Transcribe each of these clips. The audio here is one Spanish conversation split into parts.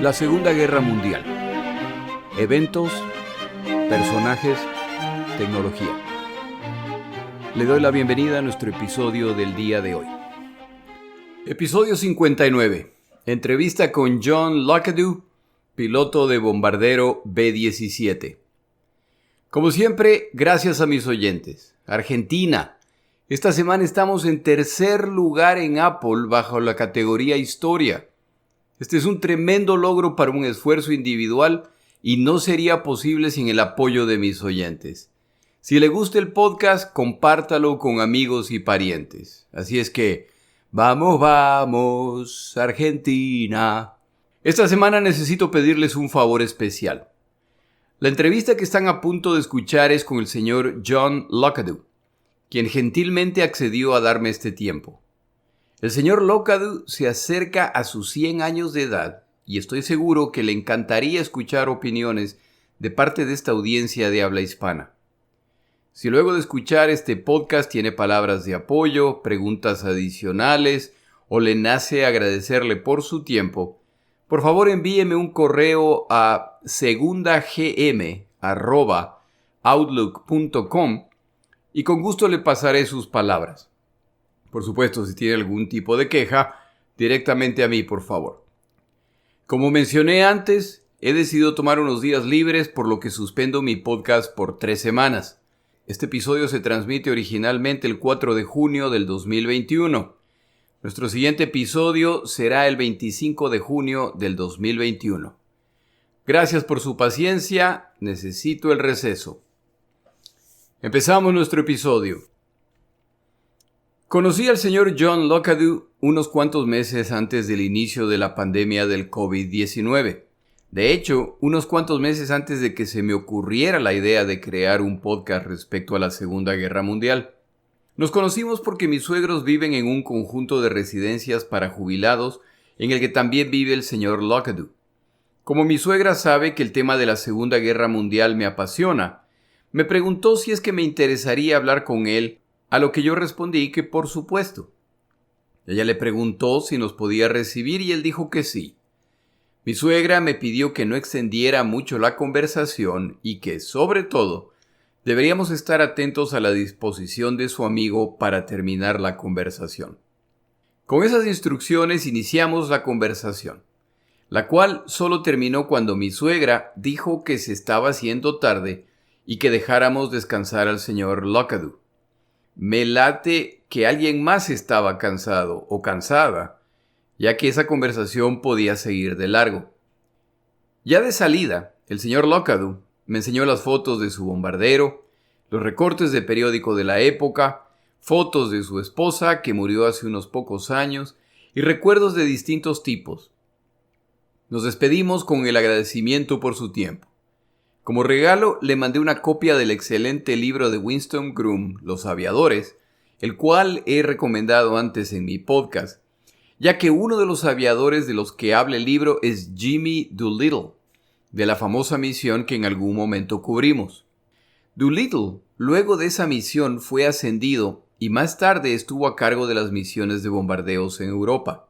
La Segunda Guerra Mundial. Eventos, personajes, tecnología. Le doy la bienvenida a nuestro episodio del día de hoy. Episodio 59. Entrevista con John Lockwood, piloto de bombardero B-17. Como siempre, gracias a mis oyentes. Argentina. Esta semana estamos en tercer lugar en Apple bajo la categoría Historia. Este es un tremendo logro para un esfuerzo individual y no sería posible sin el apoyo de mis oyentes. Si le gusta el podcast, compártalo con amigos y parientes. Así es que, vamos, Argentina. Esta semana necesito pedirles un favor especial. La entrevista que están a punto de escuchar es con el señor John Lockwood, quien gentilmente accedió a darme este tiempo. El señor Lockwood se acerca a sus 100 años de edad y estoy seguro que le encantaría escuchar opiniones de parte de esta audiencia de habla hispana. Si luego de escuchar este podcast tiene palabras de apoyo, preguntas adicionales o le nace agradecerle por su tiempo, por favor envíeme un correo a segundagm@outlook.com y con gusto le pasaré sus palabras. Por supuesto, si tiene algún tipo de queja, directamente a mí, por favor. Como mencioné antes, he decidido tomar unos días libres, por lo que suspendo mi podcast por 3 semanas. Este episodio se transmite originalmente el 4 de junio del 2021. Nuestro siguiente episodio será el 25 de junio del 2021. Gracias por su paciencia, necesito el receso. Empezamos nuestro episodio. Conocí al señor John Lockwood unos cuantos meses antes del inicio de la pandemia del COVID-19. De hecho, unos cuantos meses antes de que se me ocurriera la idea de crear un podcast respecto a la Segunda Guerra Mundial. Nos conocimos porque mis suegros viven en un conjunto de residencias para jubilados en el que también vive el señor Lockwood. Como mi suegra sabe que el tema de la Segunda Guerra Mundial me apasiona, me preguntó si es que me interesaría hablar con él, a lo que yo respondí que por supuesto. Ella le preguntó si nos podía recibir y él dijo que sí. Mi suegra me pidió que no extendiera mucho la conversación y que, sobre todo, deberíamos estar atentos a la disposición de su amigo para terminar la conversación. Con esas instrucciones iniciamos la conversación, la cual solo terminó cuando mi suegra dijo que se estaba haciendo tarde y que dejáramos descansar al señor Lockwood. Me late que alguien más estaba cansado o cansada, ya que esa conversación podía seguir de largo. Ya de salida, el señor Lockwood me enseñó las fotos de su bombardero, los recortes de periódico de la época, fotos de su esposa que murió hace unos pocos años y recuerdos de distintos tipos. Nos despedimos con el agradecimiento por su tiempo. Como regalo, le mandé una copia del excelente libro de Winston Groom, Los Aviadores, el cual he recomendado antes en mi podcast, ya que uno de los aviadores de los que habla el libro es Jimmy Doolittle, de la famosa misión que en algún momento cubrimos. Doolittle, luego de esa misión, fue ascendido y más tarde estuvo a cargo de las misiones de bombardeos en Europa.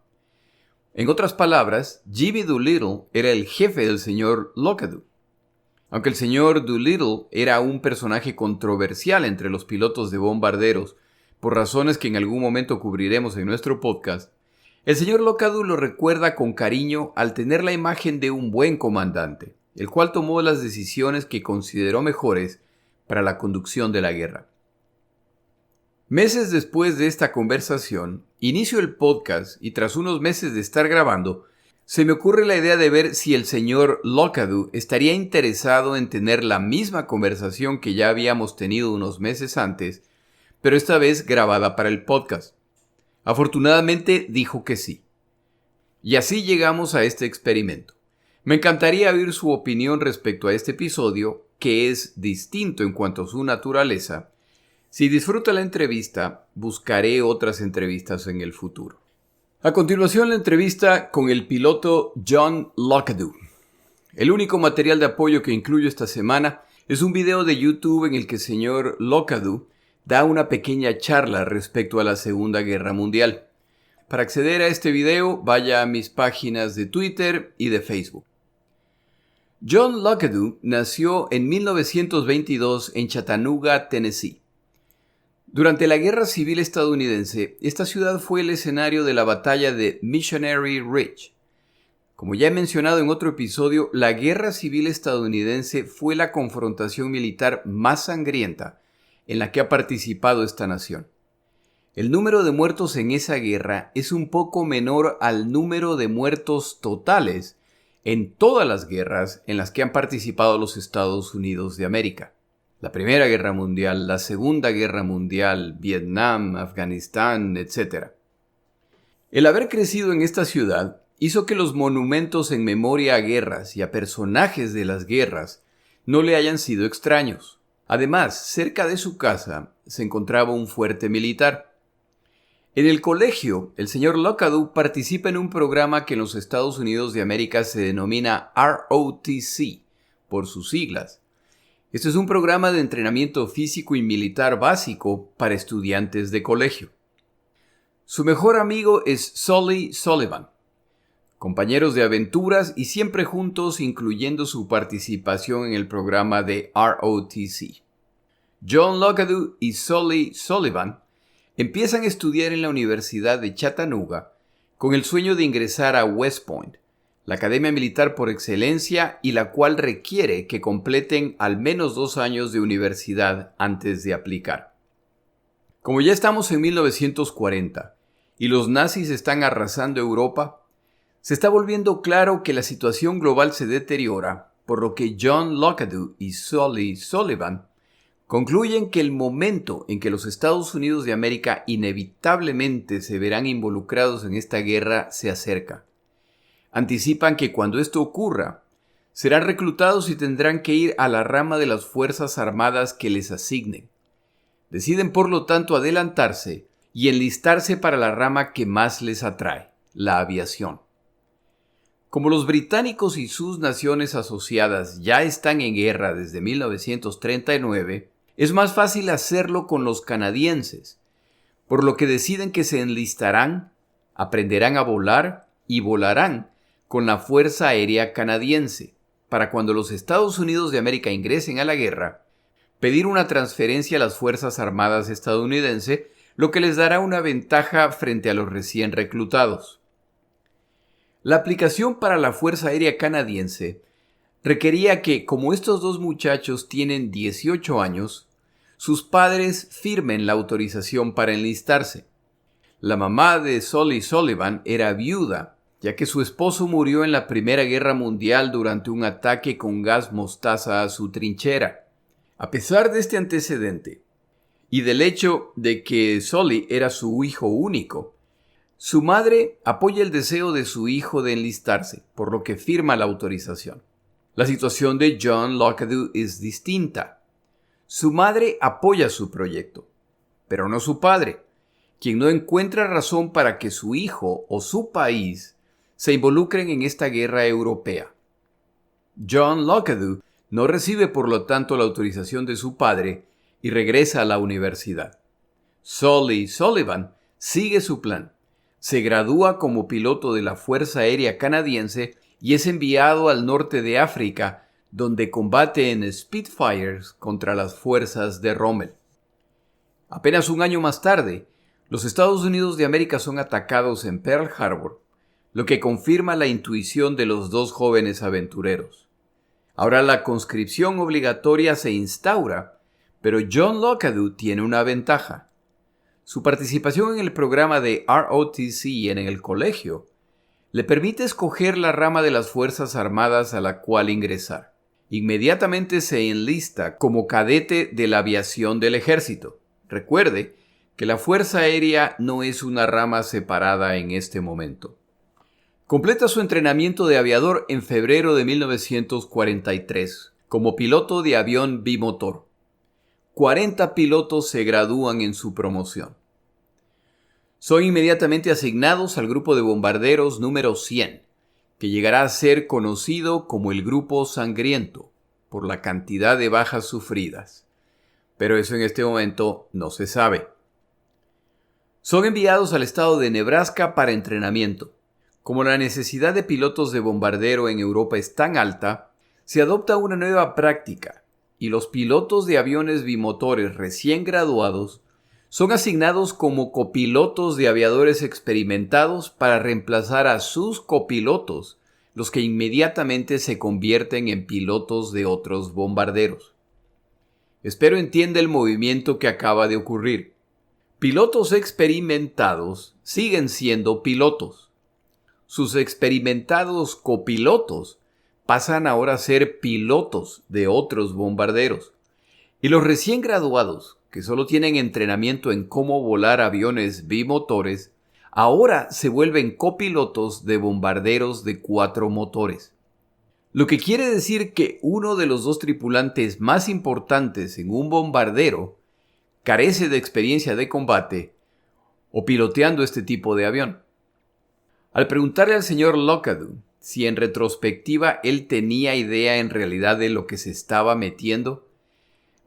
En otras palabras, Jimmy Doolittle era el jefe del señor Lockwood. Aunque el señor Doolittle era un personaje controversial entre los pilotos de bombarderos, por razones que en algún momento cubriremos en nuestro podcast, el señor Lockwood lo recuerda con cariño al tener la imagen de un buen comandante, el cual tomó las decisiones que consideró mejores para la conducción de la guerra. Meses después de esta conversación, inicio el podcast y tras unos meses de estar grabando, se me ocurre la idea de ver si el señor Lockwood estaría interesado en tener la misma conversación que ya habíamos tenido unos meses antes, pero esta vez grabada para el podcast. Afortunadamente dijo que sí. Y así llegamos a este experimento. Me encantaría oír su opinión respecto a este episodio, que es distinto en cuanto a su naturaleza. Si disfruta la entrevista, buscaré otras entrevistas en el futuro. A continuación, la entrevista con el piloto John Lockwood. El único material de apoyo que incluyo esta semana es un video de YouTube en el que el señor Lockwood da una pequeña charla respecto a la Segunda Guerra Mundial. Para acceder a este video, vaya a mis páginas de Twitter y de Facebook. John Lockadoo nació en 1922 en Chattanooga, Tennessee. Durante la Guerra Civil estadounidense, esta ciudad fue el escenario de la batalla de Missionary Ridge. Como ya he mencionado en otro episodio, la Guerra Civil estadounidense fue la confrontación militar más sangrienta en la que ha participado esta nación. El número de muertos en esa guerra es un poco menor al número de muertos totales en todas las guerras en las que han participado los Estados Unidos de América. La Primera Guerra Mundial, la Segunda Guerra Mundial, Vietnam, Afganistán, etc. El haber crecido en esta ciudad hizo que los monumentos en memoria a guerras y a personajes de las guerras no le hayan sido extraños. Además, cerca de su casa se encontraba un fuerte militar. En el colegio, el señor Lockadoo participa en un programa que en los Estados Unidos de América se denomina ROTC, por sus siglas. Este es un programa de entrenamiento físico y militar básico para estudiantes de colegio. Su mejor amigo es Sully Sullivan, compañeros de aventuras y siempre juntos, incluyendo su participación en el programa de ROTC. John Lockadoo y Sully Sullivan empiezan a estudiar en la Universidad de Chattanooga con el sueño de ingresar a West Point, la academia militar por excelencia y la cual requiere que completen al menos 2 años de universidad antes de aplicar. Como ya estamos en 1940 y los nazis están arrasando Europa, se está volviendo claro que la situación global se deteriora, por lo que John Lockadoo y Sully Sullivan concluyen que el momento en que los Estados Unidos de América inevitablemente se verán involucrados en esta guerra se acerca. Anticipan que cuando esto ocurra, serán reclutados y tendrán que ir a la rama de las Fuerzas Armadas que les asignen. Deciden por lo tanto adelantarse y enlistarse para la rama que más les atrae, la aviación. Como los británicos y sus naciones asociadas ya están en guerra desde 1939, es más fácil hacerlo con los canadienses, por lo que deciden que se enlistarán, aprenderán a volar y volarán con la Fuerza Aérea Canadiense, para cuando los Estados Unidos de América ingresen a la guerra, pedir una transferencia a las Fuerzas Armadas estadounidenses, lo que les dará una ventaja frente a los recién reclutados. La aplicación para la Fuerza Aérea Canadiense requería que, como estos dos muchachos tienen 18 años, sus padres firmen la autorización para enlistarse. La mamá de Sully Sullivan era viuda, ya que su esposo murió en la Primera Guerra Mundial durante un ataque con gas mostaza a su trinchera. A pesar de este antecedente, y del hecho de que Sully era su hijo único, su madre apoya el deseo de su hijo de enlistarse, por lo que firma la autorización. La situación de John Lockadoo es distinta. Su madre apoya su proyecto, pero no su padre, quien no encuentra razón para que su hijo o su país se involucren en esta guerra europea. John Lockadoo no recibe por lo tanto la autorización de su padre y regresa a la universidad. Sully Sullivan sigue su plan. Se gradúa como piloto de la Fuerza Aérea Canadiense y es enviado al norte de África, donde combate en Spitfires contra las fuerzas de Rommel. Apenas un año más tarde, los Estados Unidos de América son atacados en Pearl Harbor, lo que confirma la intuición de los dos jóvenes aventureros. Ahora la conscripción obligatoria se instaura, pero John Lockadoo tiene una ventaja. Su participación en el programa de ROTC en el colegio le permite escoger la rama de las Fuerzas Armadas a la cual ingresar. Inmediatamente se enlista como cadete de la aviación del ejército. Recuerde que la Fuerza Aérea no es una rama separada en este momento. Completa su entrenamiento de aviador en febrero de 1943 como piloto de avión bimotor. 40 pilotos se gradúan en su promoción. Son inmediatamente asignados al grupo de bombarderos número 100, que llegará a ser conocido como el Grupo Sangriento, por la cantidad de bajas sufridas. Pero eso en este momento no se sabe. Son enviados al estado de Nebraska para entrenamiento. Como la necesidad de pilotos de bombardero en Europa es tan alta, se adopta una nueva práctica y los pilotos de aviones bimotores recién graduados son asignados como copilotos de aviadores experimentados para reemplazar a sus copilotos, los que inmediatamente se convierten en pilotos de otros bombarderos. Espero entienda el movimiento que acaba de ocurrir. Pilotos experimentados siguen siendo pilotos. Sus experimentados copilotos pasan ahora a ser pilotos de otros bombarderos. Y los recién graduados, que solo tienen entrenamiento en cómo volar aviones bimotores, ahora se vuelven copilotos de bombarderos de 4 motores. Lo que quiere decir que uno de los 2 tripulantes más importantes en un bombardero carece de experiencia de combate o piloteando este tipo de avión. Al preguntarle al señor Lockwood si en retrospectiva él tenía idea en realidad de lo que se estaba metiendo,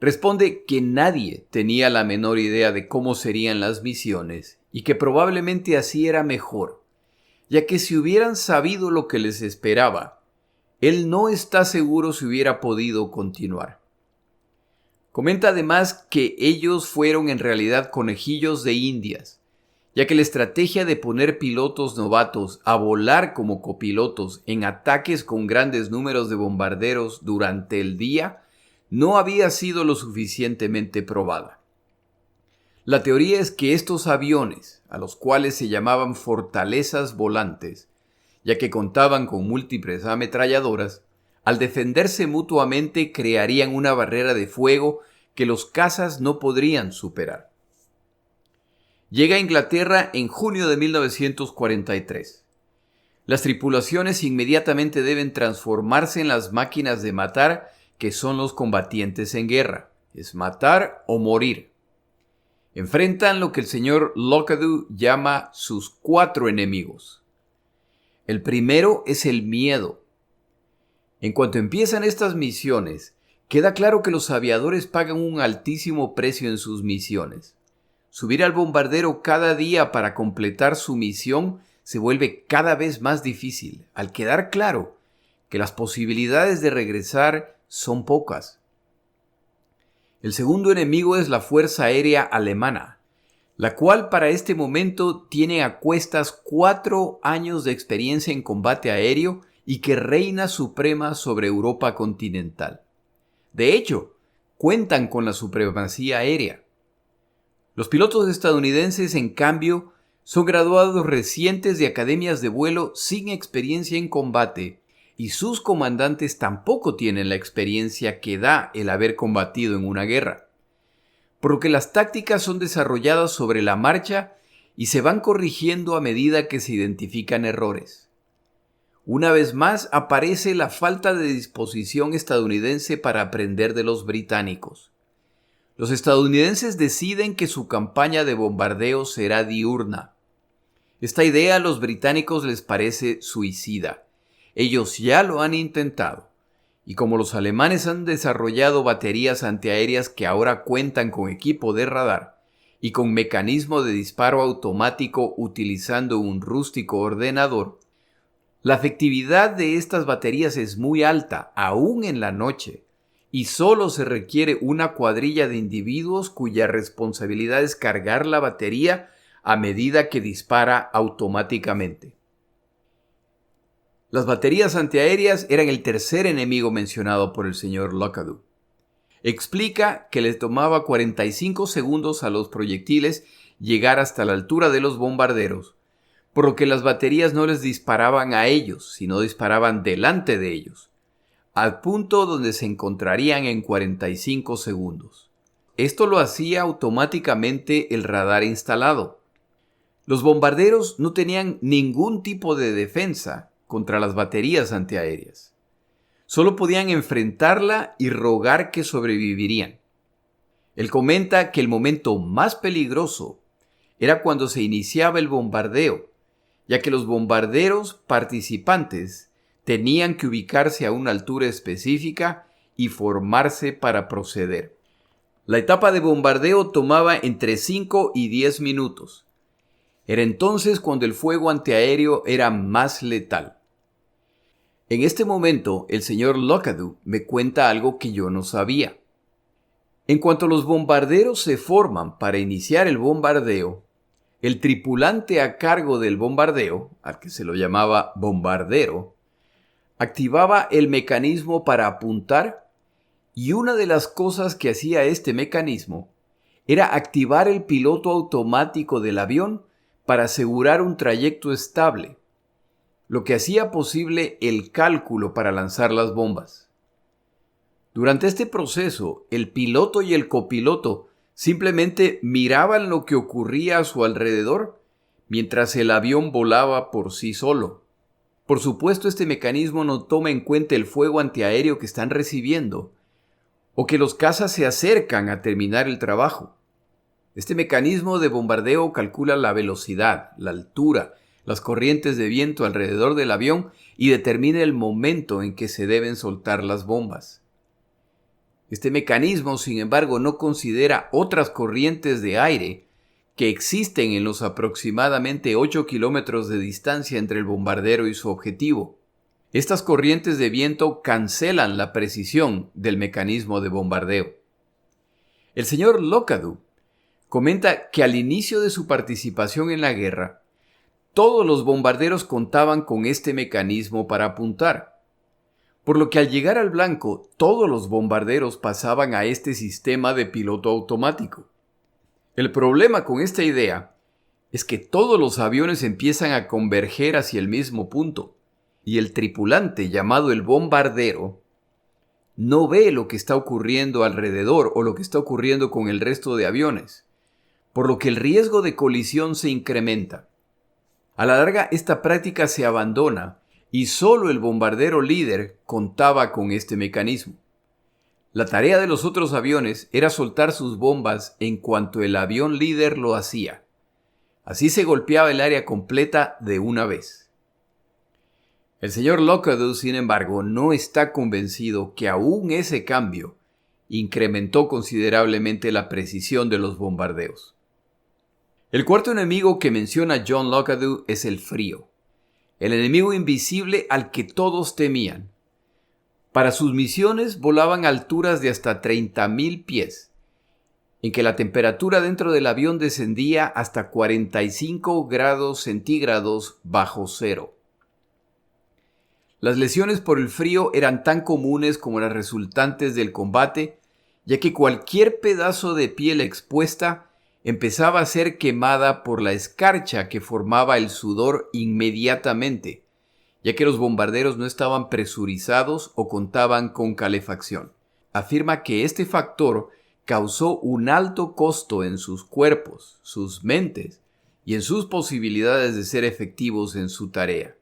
responde que nadie tenía la menor idea de cómo serían las misiones y que probablemente así era mejor, ya que si hubieran sabido lo que les esperaba, él no está seguro si hubiera podido continuar. Comenta además que ellos fueron en realidad conejillos de indias, ya que la estrategia de poner pilotos novatos a volar como copilotos en ataques con grandes números de bombarderos durante el día no había sido lo suficientemente probada. La teoría es que estos aviones, a los cuales se llamaban fortalezas volantes, ya que contaban con múltiples ametralladoras, al defenderse mutuamente crearían una barrera de fuego que los cazas no podrían superar. Llega a Inglaterra en junio de 1943. Las tripulaciones inmediatamente deben transformarse en las máquinas de matar que son los combatientes en guerra. Es matar o morir. Enfrentan lo que el señor Lockwood llama sus 4 enemigos. El primero es el miedo. En cuanto empiezan estas misiones, queda claro que los aviadores pagan un altísimo precio en sus misiones. Subir al bombardero cada día para completar su misión se vuelve cada vez más difícil, al quedar claro que las posibilidades de regresar son pocas. El segundo enemigo es la Fuerza Aérea Alemana, la cual para este momento tiene a cuestas 4 años de experiencia en combate aéreo y que reina suprema sobre Europa continental. De hecho, cuentan con la supremacía aérea. Los pilotos estadounidenses, en cambio, son graduados recientes de academias de vuelo sin experiencia en combate y sus comandantes tampoco tienen la experiencia que da el haber combatido en una guerra, por lo que las tácticas son desarrolladas sobre la marcha y se van corrigiendo a medida que se identifican errores. Una vez más aparece la falta de disposición estadounidense para aprender de los británicos. Los estadounidenses deciden que su campaña de bombardeo será diurna. Esta idea a los británicos les parece suicida. Ellos ya lo han intentado, y como los alemanes han desarrollado baterías antiaéreas que ahora cuentan con equipo de radar y con mecanismo de disparo automático utilizando un rústico ordenador, la efectividad de estas baterías es muy alta, aún en la noche, y solo se requiere una cuadrilla de individuos cuya responsabilidad es cargar la batería a medida que dispara automáticamente. Las baterías antiaéreas eran el tercer enemigo mencionado por el señor Lockwood. Explica que les tomaba 45 segundos a los proyectiles llegar hasta la altura de los bombarderos, por lo que las baterías no les disparaban a ellos, sino disparaban delante de ellos, al punto donde se encontrarían en 45 segundos. Esto lo hacía automáticamente el radar instalado. Los bombarderos no tenían ningún tipo de defensa contra las baterías antiaéreas. Solo podían enfrentarla y rogar que sobrevivirían. Él comenta que el momento más peligroso era cuando se iniciaba el bombardeo, ya que los bombarderos participantes tenían que ubicarse a una altura específica y formarse para proceder. La etapa de bombardeo tomaba entre 5 y 10 minutos, Era entonces cuando el fuego antiaéreo era más letal. En este momento, el señor Lockadoo me cuenta algo que yo no sabía. En cuanto los bombarderos se forman para iniciar el bombardeo, el tripulante a cargo del bombardeo, al que se lo llamaba bombardero, activaba el mecanismo para apuntar, y una de las cosas que hacía este mecanismo era activar el piloto automático del avión para asegurar un trayecto estable, lo que hacía posible el cálculo para lanzar las bombas. Durante este proceso, el piloto y el copiloto simplemente miraban lo que ocurría a su alrededor mientras el avión volaba por sí solo. Por supuesto, este mecanismo no toma en cuenta el fuego antiaéreo que están recibiendo o que los cazas se acercan a terminar el trabajo. Este mecanismo de bombardeo calcula la velocidad, la altura, las corrientes de viento alrededor del avión y determina el momento en que se deben soltar las bombas. Este mecanismo, sin embargo, no considera otras corrientes de aire que existen en los aproximadamente 8 kilómetros de distancia entre el bombardero y su objetivo. Estas corrientes de viento cancelan la precisión del mecanismo de bombardeo. El señor Lockadoo comenta que al inicio de su participación en la guerra, todos los bombarderos contaban con este mecanismo para apuntar, por lo que al llegar al blanco, todos los bombarderos pasaban a este sistema de piloto automático. El problema con esta idea es que todos los aviones empiezan a converger hacia el mismo punto, y el tripulante, llamado el bombardero, no ve lo que está ocurriendo alrededor o lo que está ocurriendo con el resto de aviones, por lo que el riesgo de colisión se incrementa. A la larga, esta práctica se abandona y solo el bombardero líder contaba con este mecanismo. La tarea de los otros aviones era soltar sus bombas en cuanto el avión líder lo hacía. Así se golpeaba el área completa de una vez. El señor Lockadoo, sin embargo, no está convencido que aún ese cambio incrementó considerablemente la precisión de los bombardeos. El cuarto enemigo que menciona John Lockadoo es el frío, el enemigo invisible al que todos temían. Para sus misiones volaban a alturas de hasta 30,000 pies, en que la temperatura dentro del avión descendía hasta 45 grados centígrados bajo cero. Las lesiones por el frío eran tan comunes como las resultantes del combate, ya que cualquier pedazo de piel expuesta empezaba a ser quemada por la escarcha que formaba el sudor inmediatamente, ya que los bombarderos no estaban presurizados o contaban con calefacción. Afirma que este factor causó un alto costo en sus cuerpos, sus mentes y en sus posibilidades de ser efectivos en su tarea.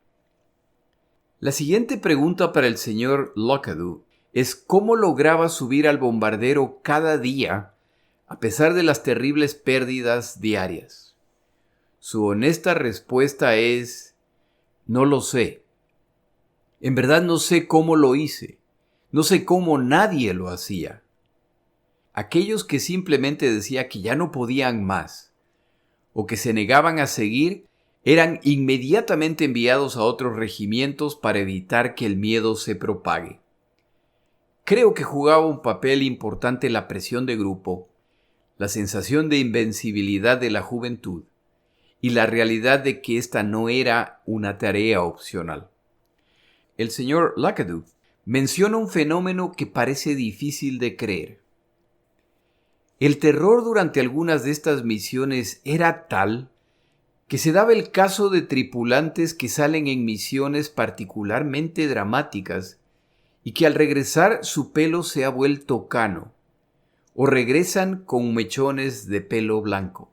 La siguiente pregunta para el señor Lockadoo es cómo lograba subir al bombardero cada día a pesar de las terribles pérdidas diarias. Su honesta respuesta es: no lo sé. En verdad no sé cómo lo hice. No sé cómo nadie lo hacía. Aquellos que simplemente decían que ya no podían más o que se negaban a seguir eran inmediatamente enviados a otros regimientos para evitar que el miedo se propague. Creo que jugaba un papel importante la presión de grupo, la sensación de invencibilidad de la juventud y la realidad de que esta no era una tarea opcional. El señor Lockadoo menciona un fenómeno que parece difícil de creer. El terror durante algunas de estas misiones era tal que se daba el caso de tripulantes que salen en misiones particularmente dramáticas y que al regresar su pelo se ha vuelto cano, o regresan con mechones de pelo blanco.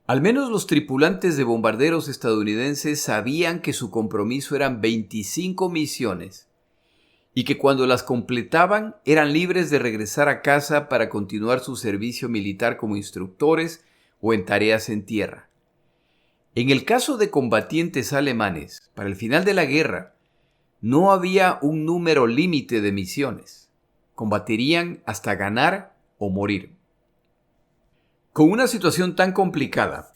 Al menos los tripulantes de bombarderos estadounidenses sabían que su compromiso eran 25 misiones y que cuando las completaban eran libres de regresar a casa para continuar su servicio militar como instructores o en tareas en tierra. En el caso de combatientes alemanes, para el final de la guerra, no había un número límite de misiones. Combatirían hasta ganar o morir. Con una situación tan complicada,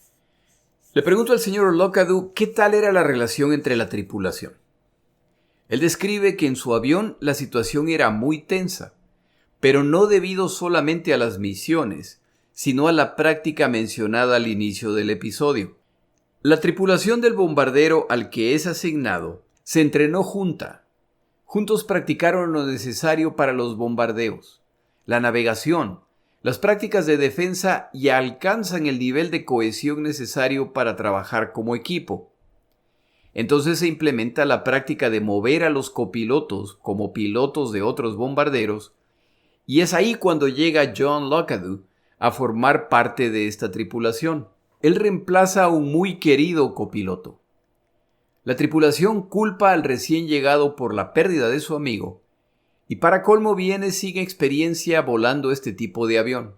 Le pregunto al señor Lockadoo qué tal era la relación entre la tripulación. Él describe que en su avión la situación era muy tensa, pero no debido solamente a las misiones, sino a la práctica mencionada al inicio del episodio. La tripulación del bombardero al que es asignado se entrenó junta. Juntos practicaron lo necesario para los bombardeos, la navegación, las prácticas de defensa y alcanzan el nivel de cohesión necesario para trabajar como equipo. Entonces se implementa la práctica de mover a los copilotos como pilotos de otros bombarderos, y es ahí cuando llega John Lockadoo a formar parte de esta tripulación. Él reemplaza a un muy querido copiloto. La tripulación culpa al recién llegado por la pérdida de su amigo, y para colmo viene sin experiencia volando este tipo de avión.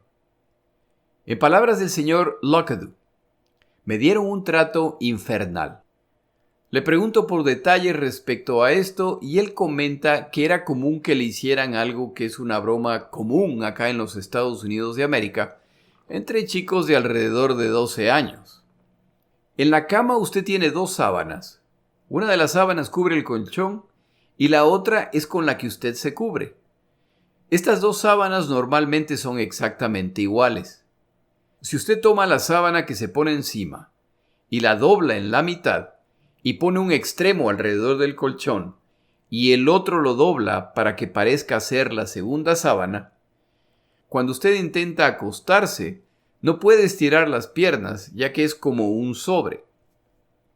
En palabras del señor Lockadoo, me dieron un trato infernal. Le pregunto por detalles respecto a esto y él comenta que era común que le hicieran algo que es una broma común acá en los Estados Unidos de América, entre chicos de alrededor de 12 años. En la cama usted tiene 2 sábanas. Una de las sábanas cubre el colchón y la otra es con la que usted se cubre. Estas 2 sábanas normalmente son exactamente iguales. Si usted toma la sábana que se pone encima y la dobla en la mitad y pone un extremo alrededor del colchón y el otro lo dobla para que parezca ser la segunda sábana, cuando usted intenta acostarse, no puede estirar las piernas ya que es como un sobre.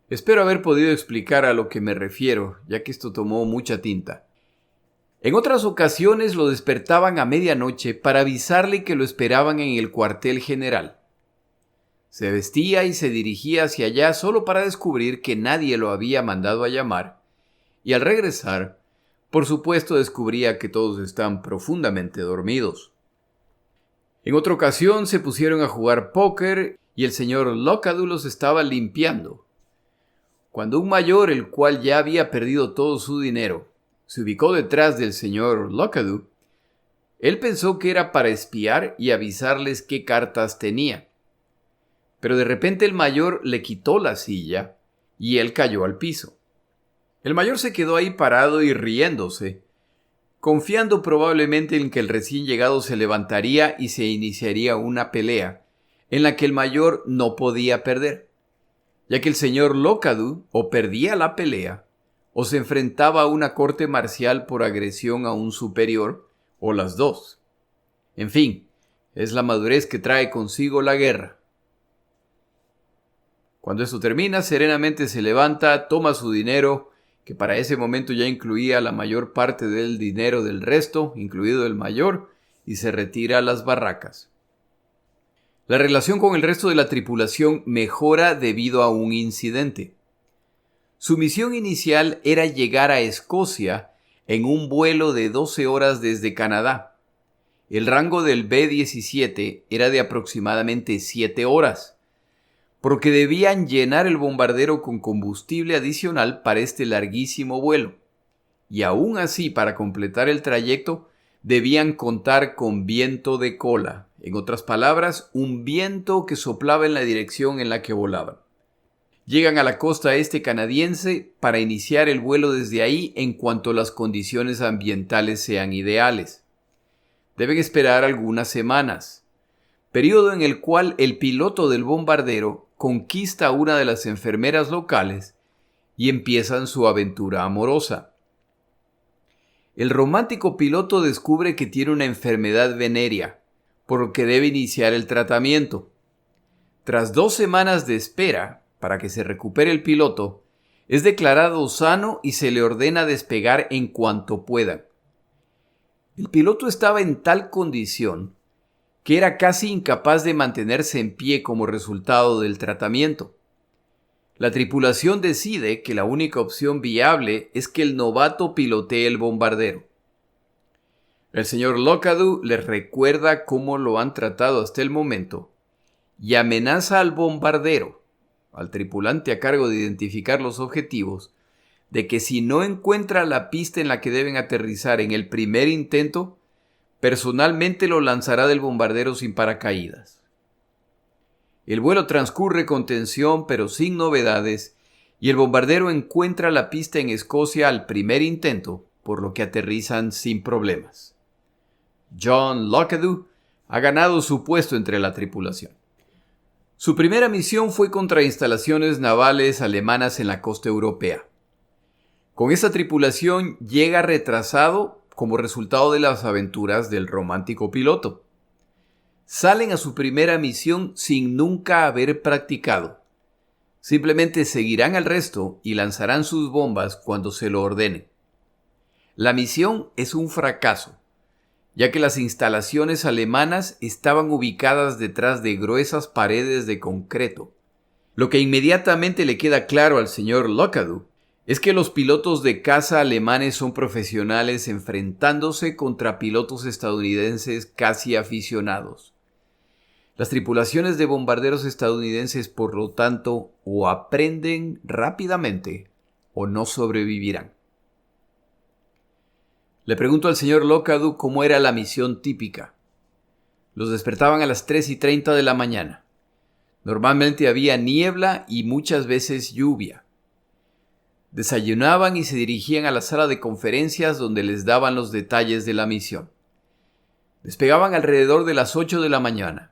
Espero haber podido explicar a lo que me refiero, ya que esto tomó mucha tinta. En otras ocasiones lo despertaban a medianoche para avisarle que lo esperaban en el cuartel general. Se vestía y se dirigía hacia allá solo para descubrir que nadie lo había mandado a llamar, y al regresar, por supuesto descubría que todos están profundamente dormidos. En otra ocasión se pusieron a jugar póker y el señor Lockadoo los estaba limpiando. Cuando un mayor, el cual ya había perdido todo su dinero, se ubicó detrás del señor Lockadoo, él pensó que era para espiar y avisarles qué cartas tenía. Pero de repente el mayor le quitó la silla y él cayó al piso. El mayor se quedó ahí parado y riéndose, confiando probablemente en que el recién llegado se levantaría y se iniciaría una pelea en la que el mayor no podía perder, ya que el señor Lockadoo o perdía la pelea o se enfrentaba a una corte marcial por agresión a un superior o las dos. En fin, es la madurez que trae consigo la guerra. Cuando esto termina, serenamente se levanta, toma su dinero, que para ese momento ya incluía la mayor parte del dinero del resto, incluido el mayor, y se retira a las barracas. La relación con el resto de la tripulación mejora debido a un incidente. Su misión inicial era llegar a Escocia en un vuelo de 12 horas desde Canadá. El rango del B-17 era de aproximadamente 7 horas, porque debían llenar el bombardero con combustible adicional para este larguísimo vuelo. Y aún así, para completar el trayecto, debían contar con viento de cola, en otras palabras, un viento que soplaba en la dirección en la que volaban. Llegan a la costa este canadiense para iniciar el vuelo desde ahí en cuanto las condiciones ambientales sean ideales. Deben esperar algunas semanas, periodo en el cual el piloto del bombardero conquista a una de las enfermeras locales y empiezan su aventura amorosa. El romántico piloto descubre que tiene una enfermedad venérea, por lo que debe iniciar el tratamiento. Tras 2 semanas de espera para que se recupere el piloto, es declarado sano y se le ordena despegar en cuanto pueda. El piloto estaba en tal condición que era casi incapaz de mantenerse en pie como resultado del tratamiento. La tripulación decide que la única opción viable es que el novato pilotee el bombardero. El señor Lockadoo les recuerda cómo lo han tratado hasta el momento y amenaza al bombardero, al tripulante a cargo de identificar los objetivos, de que si no encuentra la pista en la que deben aterrizar en el primer intento, personalmente lo lanzará del bombardero sin paracaídas. El vuelo transcurre con tensión pero sin novedades y el bombardero encuentra la pista en Escocia al primer intento, por lo que aterrizan sin problemas. John Lockwood ha ganado su puesto entre la tripulación. Su primera misión fue contra instalaciones navales alemanas en la costa europea. Con esta tripulación llega retrasado como resultado de las aventuras del romántico piloto. Salen a su primera misión sin nunca haber practicado. Simplemente seguirán al resto y lanzarán sus bombas cuando se lo ordenen. La misión es un fracaso, ya que las instalaciones alemanas estaban ubicadas detrás de gruesas paredes de concreto. Lo que inmediatamente le queda claro al señor Lockwood es que los pilotos de caza alemanes son profesionales enfrentándose contra pilotos estadounidenses casi aficionados. Las tripulaciones de bombarderos estadounidenses, por lo tanto, o aprenden rápidamente o no sobrevivirán. Le pregunto al señor Lockwood cómo era la misión típica. Los despertaban a las 3:30 de la mañana. Normalmente había niebla y muchas veces lluvia. Desayunaban y se dirigían a la sala de conferencias donde les daban los detalles de la misión. Despegaban alrededor de las 8 de la mañana.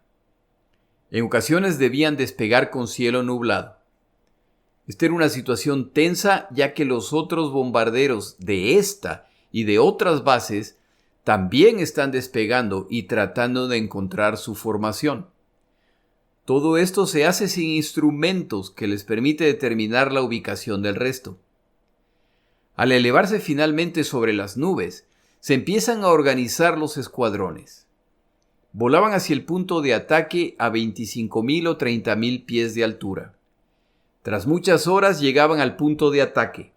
En ocasiones debían despegar con cielo nublado. Esta era una situación tensa ya que los otros bombarderos de esta y de otras bases también están despegando y tratando de encontrar su formación. Todo esto se hace sin instrumentos que les permite determinar la ubicación del resto. Al elevarse finalmente sobre las nubes, se empiezan a organizar los escuadrones. Volaban hacia el punto de ataque a 25.000 o 30.000 pies de altura. Tras muchas horas llegaban al punto de ataque.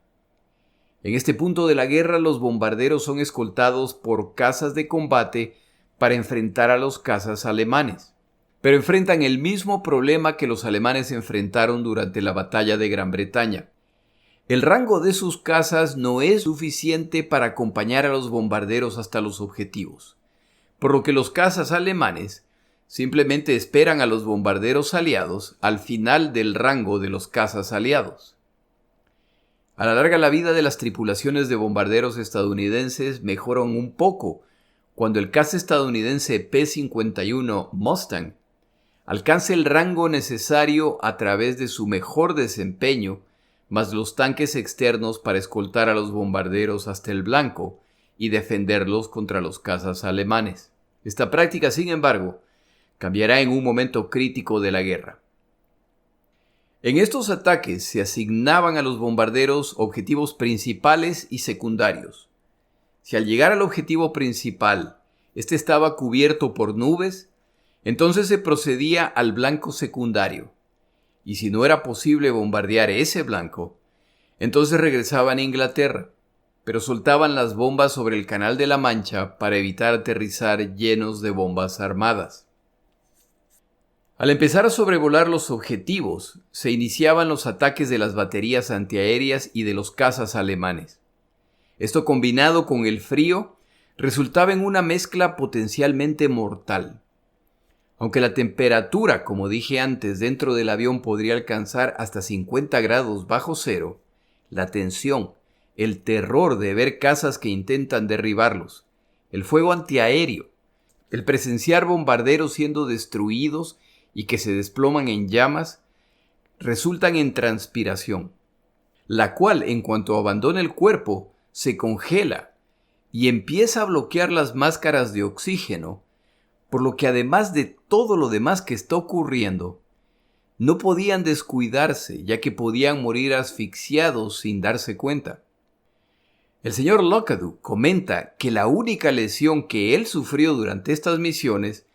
En este punto de la guerra los bombarderos son escoltados por cazas de combate para enfrentar a los cazas alemanes. Pero enfrentan el mismo problema que los alemanes enfrentaron durante la batalla de Gran Bretaña. El rango de sus cazas no es suficiente para acompañar a los bombarderos hasta los objetivos, por lo que los cazas alemanes simplemente esperan a los bombarderos aliados al final del rango de los cazas aliados. A la larga, la vida de las tripulaciones de bombarderos estadounidenses mejoran un poco cuando el caza estadounidense P-51 Mustang alcanza el rango necesario a través de su mejor desempeño, más los tanques externos para escoltar a los bombarderos hasta el blanco y defenderlos contra los cazas alemanes. Esta práctica, sin embargo, cambiará en un momento crítico de la guerra. En estos ataques se asignaban a los bombarderos objetivos principales y secundarios. Si al llegar al objetivo principal, este estaba cubierto por nubes, entonces se procedía al blanco secundario. Y si no era posible bombardear ese blanco, entonces regresaban a Inglaterra, pero soltaban las bombas sobre el Canal de la Mancha para evitar aterrizar llenos de bombas armadas. Al empezar a sobrevolar los objetivos, se iniciaban los ataques de las baterías antiaéreas y de los cazas alemanes. Esto, combinado con el frío, resultaba en una mezcla potencialmente mortal. Aunque la temperatura, como dije antes, dentro del avión podría alcanzar hasta 50 grados bajo cero, la tensión, el terror de ver cazas que intentan derribarlos, el fuego antiaéreo, el presenciar bombarderos siendo destruidos y que se desploman en llamas, resultan en transpiración, la cual, en cuanto abandona el cuerpo, se congela y empieza a bloquear las máscaras de oxígeno, por lo que además de todo lo demás que está ocurriendo, no podían descuidarse, ya que podían morir asfixiados sin darse cuenta. El señor Lockwood comenta que la única lesión que él sufrió durante estas misiones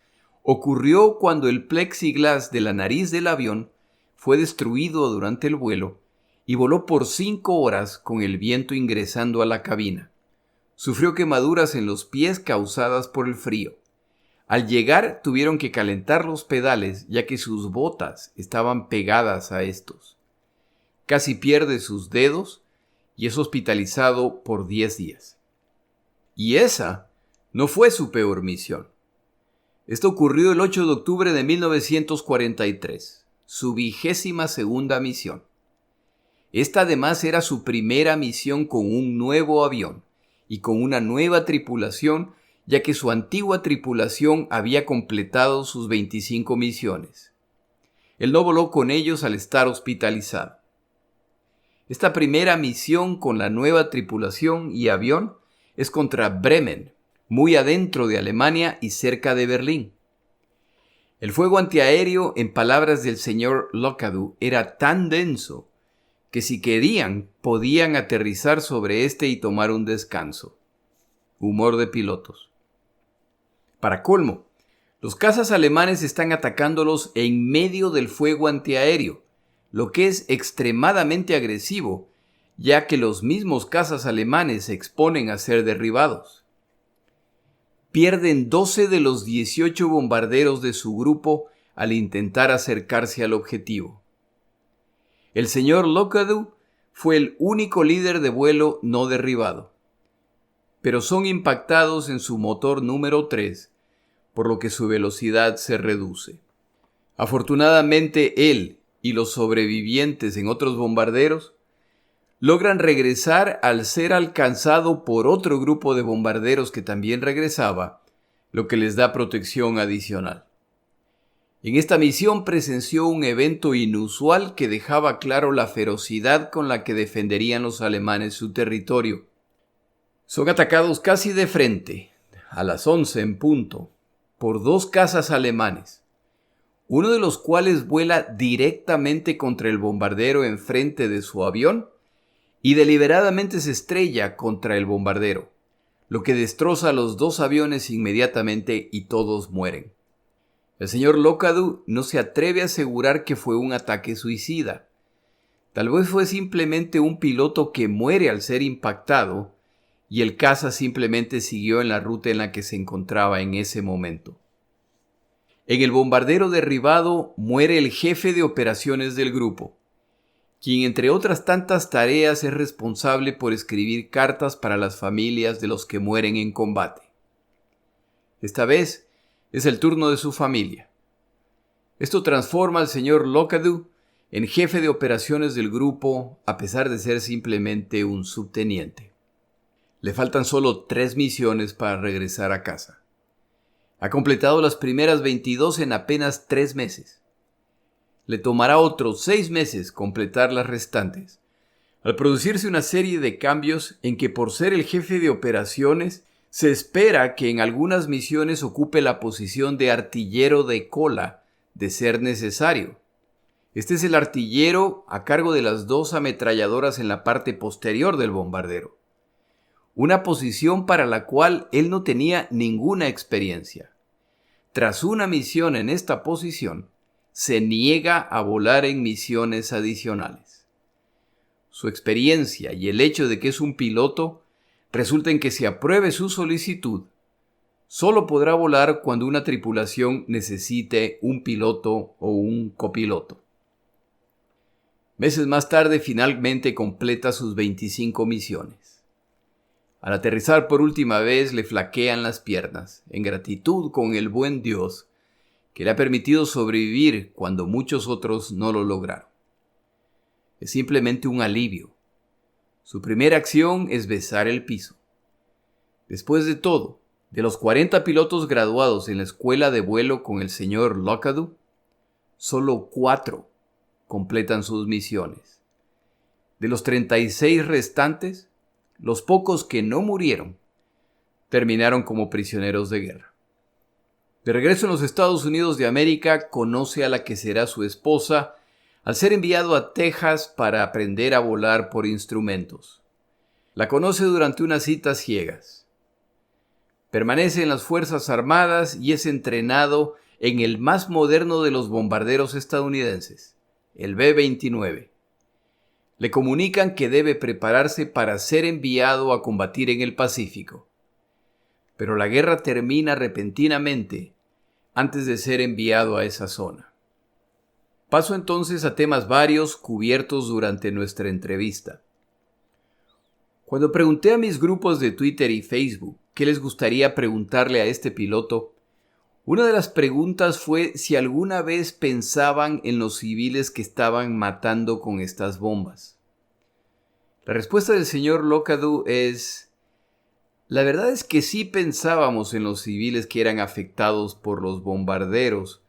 ocurrió cuando el plexiglas de la nariz del avión fue destruido durante el vuelo y voló por 5 horas con el viento ingresando a la cabina. Sufrió quemaduras en los pies causadas por el frío. Al llegar tuvieron que calentar los pedales ya que sus botas estaban pegadas a estos. Casi pierde sus dedos y es hospitalizado por 10 días. Y esa no fue su peor misión. Esto ocurrió el 8 de octubre de 1943, su 22ª misión. Esta además era su primera misión con un nuevo avión y con una nueva tripulación, ya que su antigua tripulación había completado sus 25 misiones. Él no voló con ellos al estar hospitalizado. Esta primera misión con la nueva tripulación y avión es contra Bremen, muy adentro de Alemania y cerca de Berlín. El fuego antiaéreo, en palabras del señor Lockadoo, era tan denso que si querían podían aterrizar sobre este y tomar un descanso. Humor de pilotos. Para colmo, los cazas alemanes están atacándolos en medio del fuego antiaéreo, lo que es extremadamente agresivo, ya que los mismos cazas alemanes se exponen a ser derribados. Pierden 12 de los 18 bombarderos de su grupo al intentar acercarse al objetivo. El señor Lockadoo fue el único líder de vuelo no derribado, pero son impactados en su motor número 3, por lo que su velocidad se reduce. Afortunadamente, él y los sobrevivientes en otros bombarderos logran regresar al ser alcanzado por otro grupo de bombarderos que también regresaba, lo que les da protección adicional. En esta misión presenció un evento inusual que dejaba claro la ferocidad con la que defenderían los alemanes su territorio. Son atacados casi de frente, a las 11 en punto, por 2 cazas alemanes, uno de los cuales vuela directamente contra el bombardero enfrente de su avión y deliberadamente se estrella contra el bombardero, lo que destroza los 2 aviones inmediatamente y todos mueren. El señor Lockadoo no se atreve a asegurar que fue un ataque suicida. Tal vez fue simplemente un piloto que muere al ser impactado y el caza simplemente siguió en la ruta en la que se encontraba en ese momento. En el bombardero derribado muere el jefe de operaciones del grupo, quien entre otras tantas tareas es responsable por escribir cartas para las familias de los que mueren en combate. Esta vez es el turno de su familia. Esto transforma al señor Lockadoo en jefe de operaciones del grupo a pesar de ser simplemente un subteniente. Le faltan solo 3 misiones para regresar a casa. Ha completado las primeras 22 en apenas 3 meses. Le tomará otros 6 meses completar las restantes, al producirse una serie de cambios en que por ser el jefe de operaciones se espera que en algunas misiones ocupe la posición de artillero de cola, de ser necesario. Este es el artillero a cargo de las 2 ametralladoras en la parte posterior del bombardero, una posición para la cual él no tenía ninguna experiencia. Tras una misión en esta posición, se niega a volar en misiones adicionales. Su experiencia y el hecho de que es un piloto resulta en que si apruebe su solicitud, solo podrá volar cuando una tripulación necesite un piloto o un copiloto. Meses más tarde finalmente completa sus 25 misiones. Al aterrizar por última vez le flaquean las piernas, en gratitud con el buen Dios que le ha permitido sobrevivir cuando muchos otros no lo lograron. Es simplemente un alivio. Su primera acción es besar el piso. Después de todo, de los 40 pilotos graduados en la escuela de vuelo con el señor Lockadoo, solo 4 completan sus misiones. De los 36 restantes, los pocos que no murieron terminaron como prisioneros de guerra. De regreso en los Estados Unidos de América, conoce a la que será su esposa al ser enviado a Texas para aprender a volar por instrumentos. La conoce durante unas citas ciegas. Permanece en las Fuerzas Armadas y es entrenado en el más moderno de los bombarderos estadounidenses, el B-29. Le comunican que debe prepararse para ser enviado a combatir en el Pacífico. Pero la guerra termina repentinamente antes de ser enviado a esa zona. Paso entonces a temas varios cubiertos durante nuestra entrevista. Cuando pregunté a mis grupos de Twitter y Facebook qué les gustaría preguntarle a este piloto, Una de las preguntas fue si alguna vez pensaban en los civiles que estaban matando con estas bombas. La respuesta del señor Lockwood es: la verdad es que sí pensábamos en los civiles que eran afectados por los bombarderos,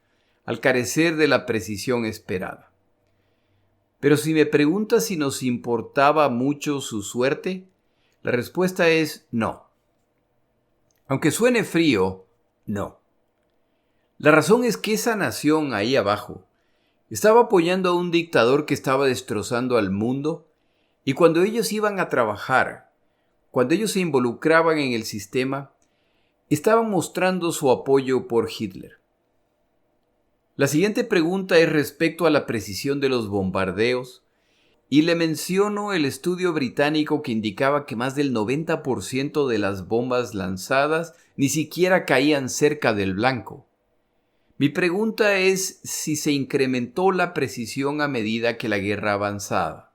al carecer de la precisión esperada. Pero si me preguntas si nos importaba mucho su suerte, la respuesta es no. Aunque suene frío, no. La razón es que esa nación ahí abajo estaba apoyando a un dictador que estaba destrozando al mundo, y cuando ellos iban a trabajar, cuando ellos se involucraban en el sistema, estaban mostrando su apoyo por Hitler. La siguiente pregunta es respecto a la precisión de los bombardeos, y le menciono el estudio británico que indicaba que más del 90% de las bombas lanzadas ni siquiera caían cerca del blanco. Mi pregunta es si se incrementó la precisión a medida que la guerra avanzaba.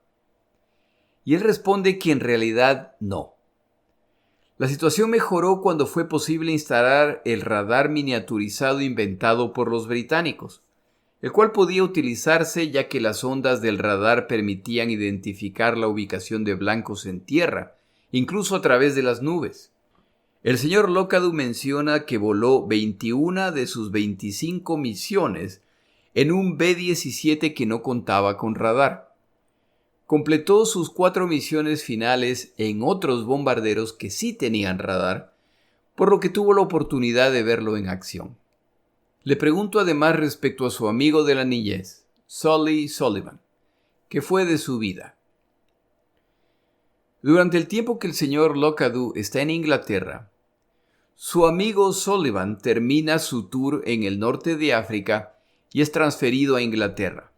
Y él responde que en realidad no. La situación mejoró cuando fue posible instalar el radar miniaturizado inventado por los británicos, el cual podía utilizarse ya que las ondas del radar permitían identificar la ubicación de blancos en tierra, incluso a través de las nubes. El señor Lockwood menciona que voló 21 de sus 25 misiones en un B-17 que no contaba con radar. Completó sus 4 misiones finales en otros bombarderos que sí tenían radar, por lo que tuvo la oportunidad de verlo en acción. Le pregunto además respecto a su amigo de la niñez, Sully Sullivan, ¿qué fue de su vida? Durante el tiempo que el señor Lockwood está en Inglaterra, su amigo Sullivan termina su tour en el norte de África y es transferido a Inglaterra.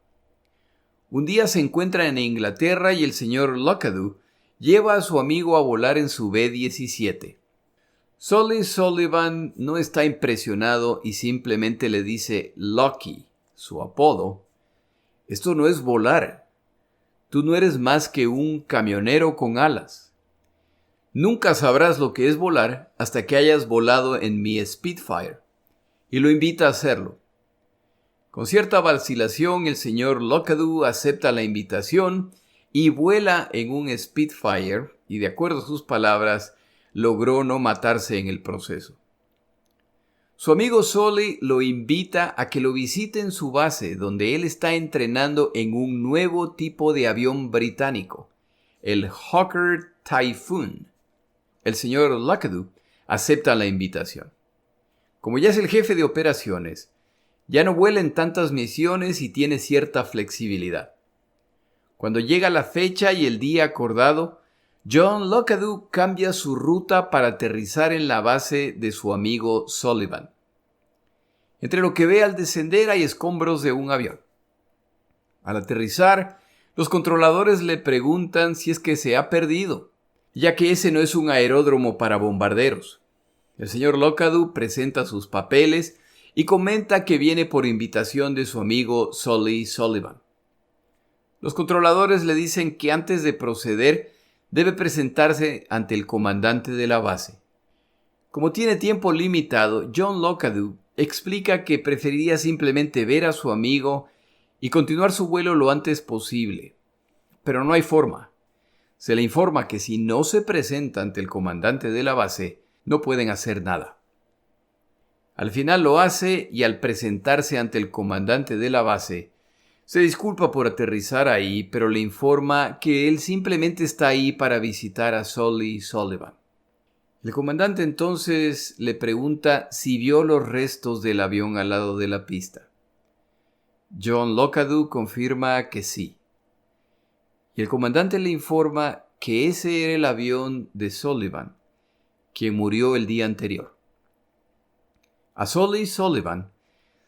Un día se encuentra en Inglaterra y el señor Lockwood lleva a su amigo a volar en su B-17. Sully Sullivan no está impresionado y simplemente le dice Lucky, su apodo. Esto no es volar. Tú no eres más que un camionero con alas. Nunca sabrás lo que es volar hasta que hayas volado en mi Spitfire. Y lo invita a hacerlo. Con cierta vacilación, el señor Lockwood acepta la invitación y vuela en un Spitfire y, de acuerdo a sus palabras, logró no matarse en el proceso. Su amigo Sully lo invita a que lo visite en su base, donde él está entrenando en un nuevo tipo de avión británico, el Hawker Typhoon. El señor Lockwood acepta la invitación. Como ya es el jefe de operaciones, ya no vuela en tantas misiones y tiene cierta flexibilidad. Cuando llega la fecha y el día acordado, John Lockwood cambia su ruta para aterrizar en la base de su amigo Sullivan. Entre lo que ve al descender hay escombros de un avión. Al aterrizar, los controladores le preguntan si es que se ha perdido, ya que ese no es un aeródromo para bombarderos. El señor Lockwood presenta sus papeles y comenta que viene por invitación de su amigo Sully Sullivan. Los controladores le dicen que antes de proceder debe presentarse ante el comandante de la base. Como tiene tiempo limitado, John Lockwood explica que preferiría simplemente ver a su amigo y continuar su vuelo lo antes posible. Pero no hay forma. Se le informa que si no se presenta ante el comandante de la base, no pueden hacer nada. Al final lo hace y al presentarse ante el comandante de la base, se disculpa por aterrizar ahí, pero le informa que él simplemente está ahí para visitar a Sully Sullivan. El comandante entonces le pregunta si vio los restos del avión al lado de la pista. John Lockwood confirma que sí. Y el comandante le informa que ese era el avión de Sullivan, quien murió el día anterior. A Sully Sullivan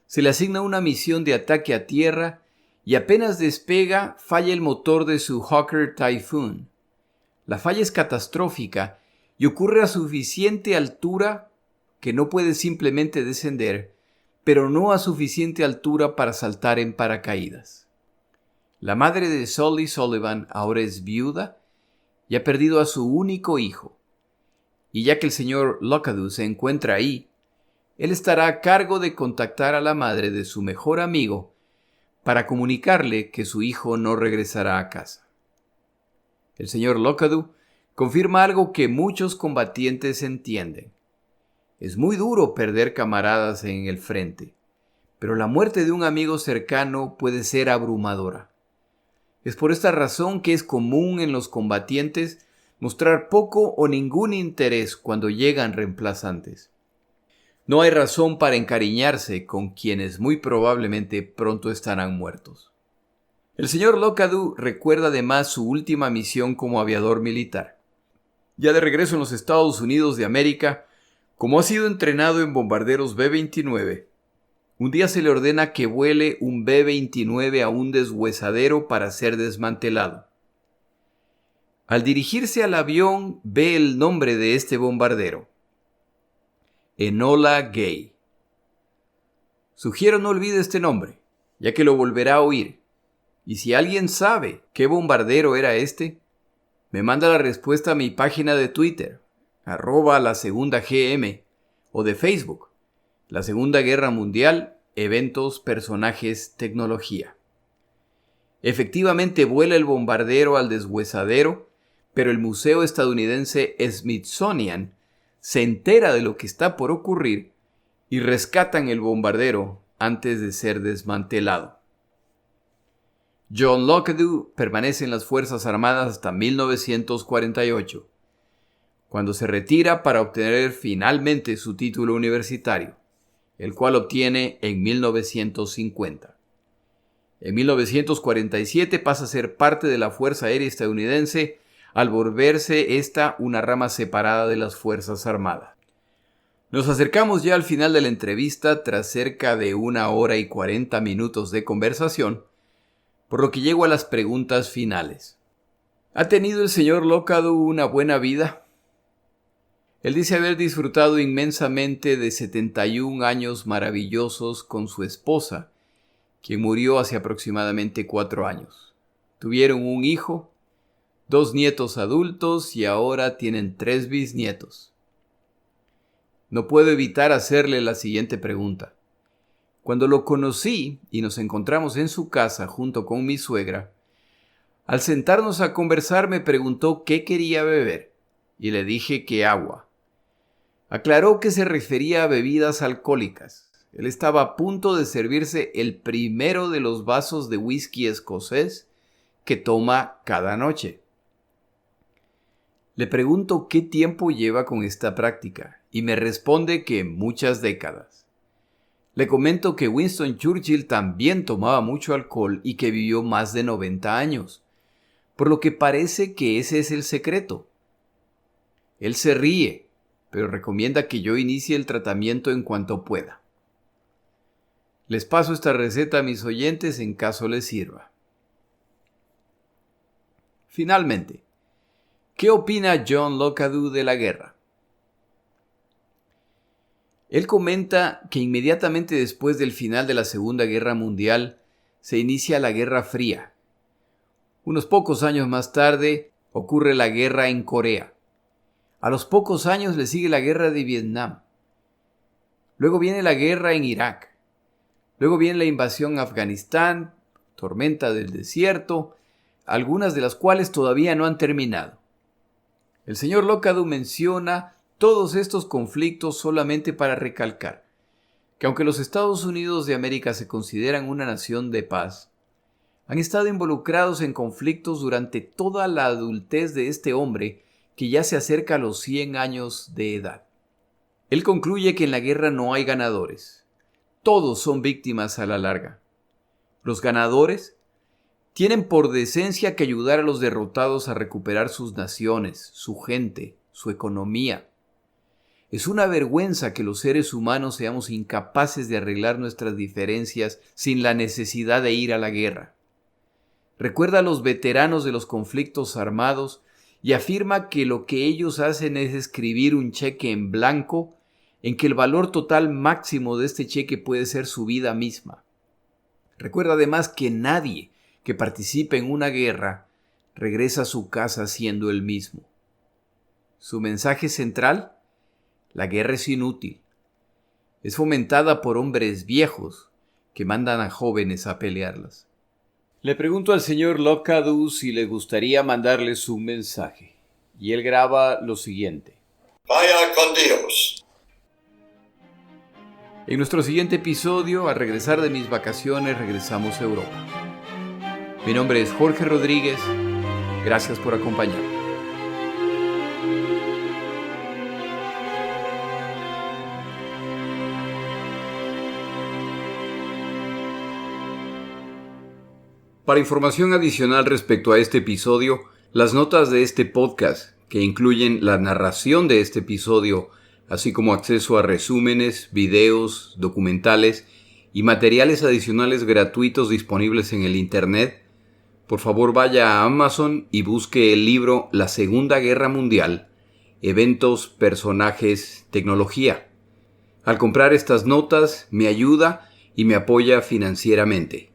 se le asigna una misión de ataque a tierra y apenas despega falla el motor de su Hawker Typhoon. La falla es catastrófica y ocurre a suficiente altura que no puede simplemente descender, pero no a suficiente altura para saltar en paracaídas. La madre de Sully Sullivan ahora es viuda y ha perdido a su único hijo. Y ya que el señor Lockwood se encuentra ahí, él estará a cargo de contactar a la madre de su mejor amigo para comunicarle que su hijo no regresará a casa. El señor Lockwood confirma algo que muchos combatientes entienden. Es muy duro perder camaradas en el frente, pero la muerte de un amigo cercano puede ser abrumadora. Es por esta razón que es común en los combatientes mostrar poco o ningún interés cuando llegan reemplazantes. No hay razón para encariñarse con quienes muy probablemente pronto estarán muertos. El señor Lockwood recuerda además su última misión como aviador militar. Ya de regreso en los Estados Unidos de América, como ha sido entrenado en bombarderos B-29, un día se le ordena que vuele un B-29 a un deshuesadero para ser desmantelado. Al dirigirse al avión, ve el nombre de este bombardero: Enola Gay. Sugiero no olvide este nombre, ya que lo volverá a oír. Y si alguien sabe qué bombardero era este, me manda la respuesta a mi página de Twitter, @LaSegundaGM, o de Facebook, La Segunda Guerra Mundial, Eventos, Personajes, Tecnología. Efectivamente vuela el bombardero al deshuesadero, pero el museo estadounidense Smithsonian se entera de lo que está por ocurrir y rescatan el bombardero antes de ser desmantelado. John Lockwood permanece en las Fuerzas Armadas hasta 1948, cuando se retira para obtener finalmente su título universitario, el cual obtiene en 1950. En 1947 pasa a ser parte de la Fuerza Aérea Estadounidense al volverse esta una rama separada de las Fuerzas Armadas. Nos acercamos ya al final de la entrevista tras cerca de 1 hora y 40 minutos de conversación, por lo que llego a las preguntas finales. ¿Ha tenido el señor Lockwood una buena vida? Él dice haber disfrutado inmensamente de 71 años maravillosos con su esposa, quien murió hace aproximadamente 4 años. Tuvieron un hijo, 2 nietos adultos y ahora tienen 3 bisnietos. No puedo evitar hacerle la siguiente pregunta. Cuando lo conocí y nos encontramos en su casa junto con mi suegra, al sentarnos a conversar me preguntó qué quería beber y le dije que agua. Aclaró que se refería a bebidas alcohólicas. Él estaba a punto de servirse el primero de los vasos de whisky escocés que toma cada noche. Le pregunto qué tiempo lleva con esta práctica y me responde que muchas décadas. Le comento que Winston Churchill también tomaba mucho alcohol y que vivió más de 90 años, por lo que parece que ese es el secreto. Él se ríe, pero recomienda que yo inicie el tratamiento en cuanto pueda. Les paso esta receta a mis oyentes en caso les sirva. Finalmente, ¿qué opina John Lockwood de la guerra? Él comenta que inmediatamente después del final de la Segunda Guerra Mundial se inicia la Guerra Fría. Unos pocos años más tarde ocurre la guerra en Corea. A los pocos años le sigue la guerra de Vietnam. Luego viene la guerra en Irak. Luego viene la invasión a Afganistán, tormenta del desierto, algunas de las cuales todavía no han terminado. El señor Lockwood menciona todos estos conflictos solamente para recalcar que aunque los Estados Unidos de América se consideran una nación de paz, han estado involucrados en conflictos durante toda la adultez de este hombre que ya se acerca a los 100 años de edad. Él concluye que en la guerra no hay ganadores. Todos son víctimas a la larga. Los ganadores tienen por decencia que ayudar a los derrotados a recuperar sus naciones, su gente, su economía. Es una vergüenza que los seres humanos seamos incapaces de arreglar nuestras diferencias sin la necesidad de ir a la guerra. Recuerda a los veteranos de los conflictos armados y afirma que lo que ellos hacen es escribir un cheque en blanco en que el valor total máximo de este cheque puede ser su vida misma. Recuerda además que nadie que participe en una guerra regresa a su casa siendo el mismo. Su mensaje central: la guerra es inútil. es fomentada por hombres viejos que mandan a jóvenes a pelearlas. Le pregunto al señor Locadou si le gustaría mandarles un mensaje, y él graba lo siguiente. Vaya con Dios. En nuestro siguiente episodio, al regresar de mis vacaciones, regresamos a Europa. Mi nombre es Jorge Rodríguez. Gracias por acompañarme. Para información adicional respecto a este episodio, las notas de este podcast, que incluyen la narración de este episodio, así como acceso a resúmenes, videos, documentales y materiales adicionales gratuitos disponibles en el Internet, por favor vaya a Amazon y busque el libro La Segunda Guerra Mundial, Eventos, Personajes, Tecnología. Al comprar estas notas, me ayuda y me apoya financieramente.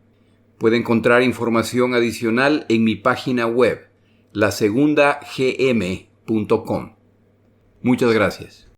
Puede encontrar información adicional en mi página web, lasegundagm.com. Muchas gracias.